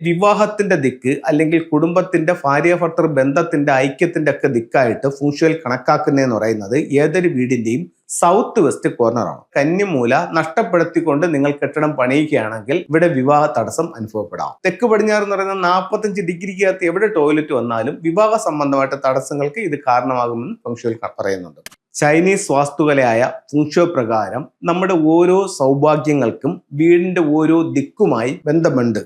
വിവാഹത്തിന്റെ ദിക്ക് അല്ലെങ്കിൽ കുടുംബത്തിന്റെ ഭാര്യ ഭർത്തൃ ബന്ധത്തിന്റെ ഐക്യത്തിന്റെ ഒക്കെ ദിക്കായിട്ട് ഫുങ്ഷുവൽ കണക്കാക്കുന്നതെന്ന് പറയുന്നത് ഏതൊരു വീടിന്റെയും സൗത്ത് വെസ്റ്റ് കോർണറാണ്. കന്നിമൂല നഷ്ടപ്പെടുത്തിക്കൊണ്ട് നിങ്ങൾ കെട്ടിടം പണിയുകയാണെങ്കിൽ ഇവിടെ വിവാഹ തടസ്സം അനുഭവപ്പെടാം. തെക്ക് പടിഞ്ഞാറ് എന്ന് പറയുന്ന 45 ഡിഗ്രിക്കകത്ത് എവിടെ ടോയ്ലറ്റ് വന്നാലും വിവാഹ സംബന്ധമായിട്ട് തടസ്സങ്ങൾക്ക് ഇത് കാരണമാകുമെന്ന് ഫുങ്ഷുവൽ പറയുന്നുണ്ട്. ചൈനീസ് വാസ്തുകലയായ ഫുങ്ഷോ പ്രകാരം നമ്മുടെ ഓരോ സൗഭാഗ്യങ്ങൾക്കും വീടിന്റെ ഓരോ ദിക്കുമായി ബന്ധമുണ്ട്.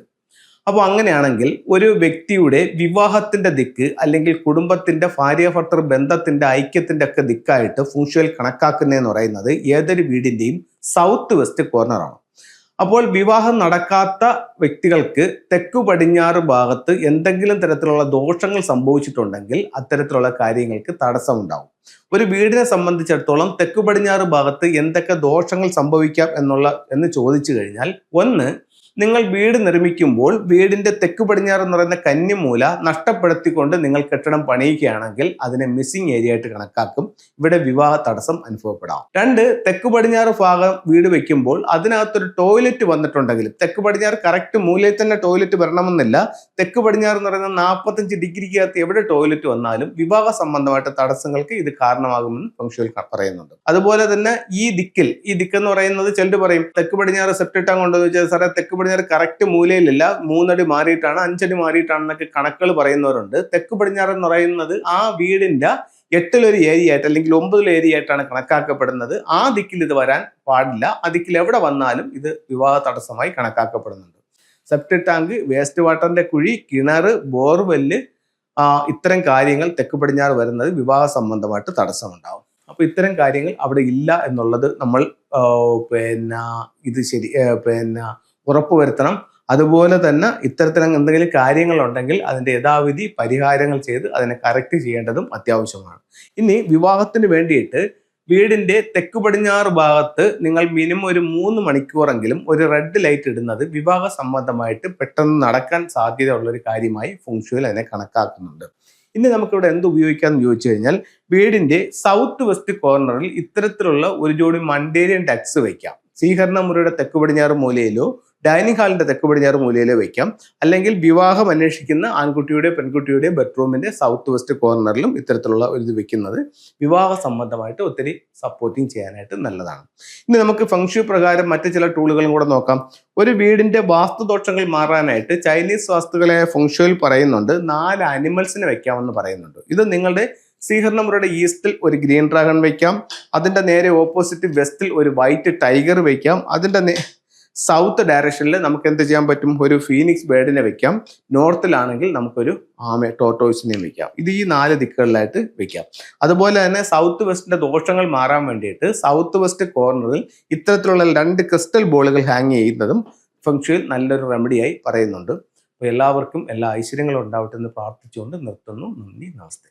അപ്പോൾ അങ്ങനെയാണെങ്കിൽ ഒരു വ്യക്തിയുടെ വിവാഹത്തിന്റെ ദിക്ക് അല്ലെങ്കിൽ കുടുംബത്തിന്റെ ഭാര്യ ഭർത്തൃ ബന്ധത്തിന്റെ ഐക്യത്തിന്റെ ഒക്കെ ദിക്കായിട്ട് ഫുങ്ഷുവൽ കണക്കാക്കുന്നതെന്ന് പറയുന്നത് ഏതൊരു വീടിന്റെയും സൗത്ത് വെസ്റ്റ് കോർണറാണ്. അപ്പോൾ വിവാഹം നടക്കാത്ത വ്യക്തികൾക്ക് തെക്കു പടിഞ്ഞാറ് ഭാഗത്ത് എന്തെങ്കിലും തരത്തിലുള്ള ദോഷങ്ങൾ സംഭവിച്ചിട്ടുണ്ടെങ്കിൽ അത്തരത്തിലുള്ള കാര്യങ്ങൾക്ക് തടസ്സമുണ്ടാവും. ഒരു വീടിനെ സംബന്ധിച്ചിടത്തോളം തെക്കു പടിഞ്ഞാറ് ഭാഗത്ത് എന്തൊക്കെ ദോഷങ്ങൾ സംഭവിക്കാം എന്ന് ചോദിച്ചു കഴിഞ്ഞാൽ, ഒന്ന്, നിങ്ങൾ വീട് നിർമ്മിക്കുമ്പോൾ വീടിന്റെ തെക്ക് പടിഞ്ഞാറ് എന്ന് പറയുന്ന കന്നിമൂല നഷ്ടപ്പെടുത്തിക്കൊണ്ട് നിങ്ങൾ കെട്ടിടം പണിയുകയാണെങ്കിൽ അതിനെ മിസ്സിംഗ് ഏരിയ ആയിട്ട് കണക്കാക്കും. ഇവിടെ വിവാഹ തടസ്സം അനുഭവപ്പെടാം. രണ്ട്, തെക്ക് പടിഞ്ഞാറ് ഭാഗം വീട് വെക്കുമ്പോൾ അതിനകത്തൊരു ടോയ്ലറ്റ് വന്നിട്ടുണ്ടെങ്കിലും, തെക്ക് പടിഞ്ഞാറ് കറക്റ്റ് മൂലയിൽ തന്നെ ടോയ്ലറ്റ് വരണമെന്നില്ല, തെക്ക് പടിഞ്ഞാറ് എന്ന് പറയുന്ന 45 ഡിഗ്രിക്കകത്ത് എവിടെ ടോയ്ലറ്റ് വന്നാലും വിവാഹ സംബന്ധമായിട്ട് തടസ്സങ്ങൾക്ക് ഇത് കാരണമാകുമെന്ന് ഫുങ്ഷുവൽ പറയുന്നുണ്ട്. അതുപോലെ തന്നെ ഈ ദിക്കെന്ന് പറയുന്നത് ചിലർ പറയും തെക്ക് പടിഞ്ഞാറ് സെപ്റ്റിട്ടാൻ കൊണ്ടെന്ന് വെച്ചാൽ സാറേ തെക്ക് പടിഞ്ഞാറ് കറക്റ്റ് മൂലയിലില്ല, 3 അടി മാറിയിട്ടാണ്, 5 അടി മാറിയിട്ടാണെന്നൊക്കെ കണക്കുകൾ പറയുന്നവരുണ്ട്. തെക്ക് പടിഞ്ഞാറ് എന്ന് പറയുന്നത് ആ വീടിന്റെ 8-ലൊരു ഏരിയ ആയിട്ട് അല്ലെങ്കിൽ 9-ലെ ഏരിയ ആയിട്ടാണ് കണക്കാക്കപ്പെടുന്നത്. ആ ദിക്കിൽ ഇത് വരാൻ പാടില്ല. ആ ദിക്കിൽ എവിടെ വന്നാലും ഇത് വിവാഹ തടസ്സമായി കണക്കാക്കപ്പെടുന്നുണ്ട്. സെപ്റ്റിക് ടാങ്ക്, വേസ്റ്റ് വാട്ടറിന്റെ കുഴി, കിണർ, ബോർവെല്ല്, ഇത്തരം കാര്യങ്ങൾ തെക്ക് പടിഞ്ഞാറ് വരുന്നത് വിവാഹ സംബന്ധമായിട്ട് തടസ്സമുണ്ടാവും. അപ്പൊ ഇത്തരം കാര്യങ്ങൾ അവിടെ ഇല്ല എന്നുള്ളത് നമ്മൾ ഉറപ്പുവരുത്തണം. അതുപോലെ തന്നെ ഇത്തരത്തിലും എന്തെങ്കിലും കാര്യങ്ങളുണ്ടെങ്കിൽ അതിന്റെ യഥാവിധി പരിഹാരങ്ങൾ ചെയ്ത് അതിനെ കറക്റ്റ് ചെയ്യേണ്ടതും അത്യാവശ്യമാണ്. ഇനി വിവാഹത്തിന് വേണ്ടിയിട്ട് വീടിന്റെ തെക്ക് പടിഞ്ഞാറ് ഭാഗത്ത് നിങ്ങൾ മിനിമം ഒരു 3 മണിക്കൂറെങ്കിലും ഒരു റെഡ് ലൈറ്റ് ഇടുന്നത് വിവാഹ സംബന്ധമായിട്ട് പെട്ടെന്ന് നടക്കാൻ സാധ്യതയുള്ള ഒരു കാര്യമായി ഫുങ്ഷുവൽ അതിനെ കണക്കാക്കുന്നുണ്ട്. ഇനി നമുക്കിവിടെ എന്ത് ഉപയോഗിക്കാമെന്ന് ചോദിച്ചു കഴിഞ്ഞാൽ, വീടിന്റെ സൗത്ത് വെസ്റ്റ് കോർണറിൽ ഇത്തരത്തിലുള്ള ഒരു ജോഡി മണ്ടേരിയൻ ടക്സ് വയ്ക്കാം. സ്വീകരണ മുറിയുടെ തെക്ക് പടിഞ്ഞാറ് മൂലയിലോ ഡൈനിങ് ഹാളിന്റെ തെക്ക് പടിഞ്ഞാറ് മൂലയിലോ വയ്ക്കാം. അല്ലെങ്കിൽ വിവാഹം അന്വേഷിക്കുന്ന ആൺകുട്ടിയുടെ പെൺകുട്ടിയുടെ ബെഡ്റൂമിന്റെ സൗത്ത് വെസ്റ്റ് കോർണറിലും ഇത്തരത്തിലുള്ള ഒരു ഇത് വെക്കുന്നത് വിവാഹ സംബന്ധമായിട്ട് ഒത്തിരി സപ്പോർട്ടിങ് ചെയ്യാനായിട്ട് നല്ലതാണ്. ഇനി നമുക്ക് ഫെങ്ഷു പ്രകാരം മറ്റു ചില ടൂളുകളും കൂടെ നോക്കാം. ഒരു വീടിന്റെ വാസ്തുദോഷങ്ങൾ മാറാനായിട്ട് ചൈനീസ് വാസ്തുക്കളായ ഫെങ്ഷുവിൽ പറയുന്നുണ്ട് 4 അനിമൽസിനെ വെക്കാമെന്ന് പറയുന്നുണ്ട്. ഇത് നിങ്ങളുടെ സ്വീകരണ മുറിയുടെ ഈസ്റ്റിൽ ഒരു ഗ്രീൻ ഡ്രാഗൺ വയ്ക്കാം. അതിന്റെ നേരെ ഓപ്പോസിറ്റ് വെസ്റ്റിൽ ഒരു വൈറ്റ് ടൈഗർ വയ്ക്കാം. അതിന്റെ സൗത്ത് ഡയറക്ഷനിൽ നമുക്ക് എന്ത് ചെയ്യാൻ പറ്റും, ഒരു ഫീനിക്സ് ബേർഡിനെ വെക്കാം. നോർത്തിലാണെങ്കിൽ നമുക്കൊരു ടോർട്ടോയ്സിനെയും വെക്കാം. ഇത് ഈ 4 ദിക്കുകളിലായിട്ട് വെക്കാം. അതുപോലെ തന്നെ സൗത്ത് വെസ്റ്റിന്റെ ദോഷങ്ങൾ മാറാൻ വേണ്ടിയിട്ട് സൗത്ത് വെസ്റ്റ് കോർണറിൽ ഇത്തരത്തിലുള്ള 2 ക്രിസ്റ്റൽ ബോളുകൾ ഹാങ് ചെയ്യുന്നതും ഫെങ്ഷുവിൽ നല്ലൊരു റെമഡിയായി പറയുന്നുണ്ട്. അപ്പോൾ എല്ലാവർക്കും എല്ലാ ഐശ്വര്യങ്ങളും ഉണ്ടാവട്ടെ എന്ന് പ്രാർത്ഥിച്ചുകൊണ്ട് നിർത്തുന്നു. നന്ദി, നമസ്തേ.